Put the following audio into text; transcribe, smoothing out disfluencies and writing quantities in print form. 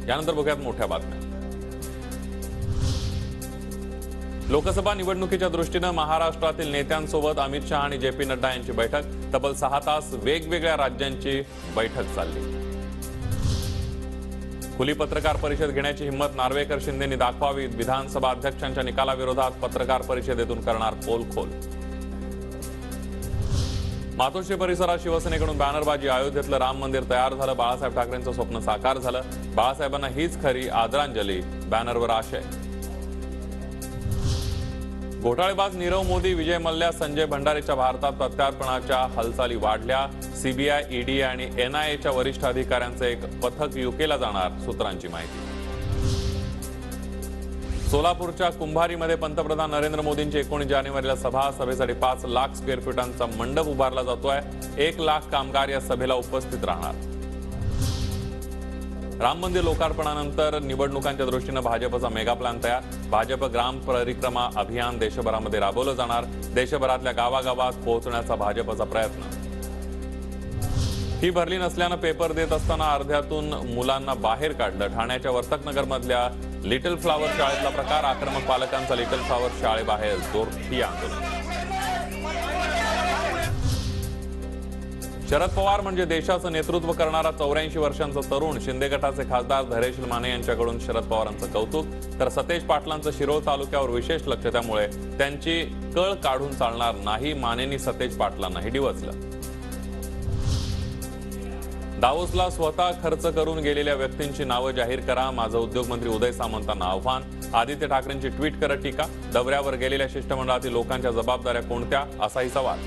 यानंतर बघूयात मोठ्या बातम्या। लोकसभा निवडणुकीच्या दृष्टीने महाराष्ट्रातील नेत्यांसोबत अमित शहा आणि जे पी नड्डा यांची बैठक। तब्बल 6 तास वेगवेगळ्या राज्यांची बैठक चालली। खुली पत्रकार परिषद घेण्याची हिंमत नार्वेकर शिंदेंनी दाखवावी। विधानसभा अध्यक्षांच्या निकालाविरोधात पत्रकार परिषदेतून करणार पोलखोल। मातोश्री परिसरात शिवसेनेकडून बॅनरबाजी। अयोध्येतलं राम मंदिर तयार झालं। बाळासाहेब ठाकरेंचं स्वप्न साकार झालं। बाळासाहेबांना हीच खरी आदरांजली, बॅनरवर आशय। घोटाळेबाज नीरव मोदी, विजय मल्ल्या, संजय भंडारेच्या भारतात प्रत्यार्पणाच्या हालचाली वाढल्या। सीबीआय, ईडी आणि एनआयएच्या वरिष्ठ अधिकाऱ्यांचं एक पथक यूकेला जाणार, सूत्रांची माहिती। सोलापूरच्या कुंभारीमध्ये पंतप्रधान नरेंद्र मोदींची 19 जानेवारीला सभा। सभेसाठी 5 लाख स्क्वेअर फुटांचा मंडप उभारला जातोय। 1 लाख कामगार या सभेला उपस्थित राहणार। राम मंदिर लोकार्पणानंतर निवडणुकांच्या दृष्टीने भाजपचा मेगा प्लॅन तयार। भाजप ग्राम परिक्रमा अभियान देशभरामध्ये राबवलं जाणार। देशभरातल्या गावागावात पोहोचण्याचा भाजपचा प्रयत्न। फी भरली नसल्यानं पेपर देत असताना अर्ध्यातून मुलांना बाहेर काढलं। ठाण्याच्या वर्तकनगरमधल्या लिटल फ्लॉवर शाळेतला प्रकार। आक्रमक पालकांचा लिटल फ्लॉवर शाळेबाहेर जोरदार आंदोलन। शरद पवार म्हणजे देशाचं नेतृत्व करणारा 84 वर्षांचा तरुण। शिंदे गटाचे खासदार धैर्यशील माने यांच्याकडून शरद पवारांचं कौतुक। तर सतेज पाटलांचं शिरोळ तालुक्यावर विशेष लक्ष, त्यामुळे त्यांची कळ काढून चालणार नाही। मानेंनी सतेज पाटलांनाही डिवचलं। दावोसला स्वतः खर्च करून गेलेल्या व्यक्तींची नावं जाहीर करा, माझं उद्योगमंत्री उदय सामंतांना आव्हान। आदित्य ठाकरेंची ट्विट करत टीका। दौऱ्यावर गेलेल्या शिष्टमंडळातील लोकांच्या जबाबदाऱ्या कोणत्या, असाही सवाल।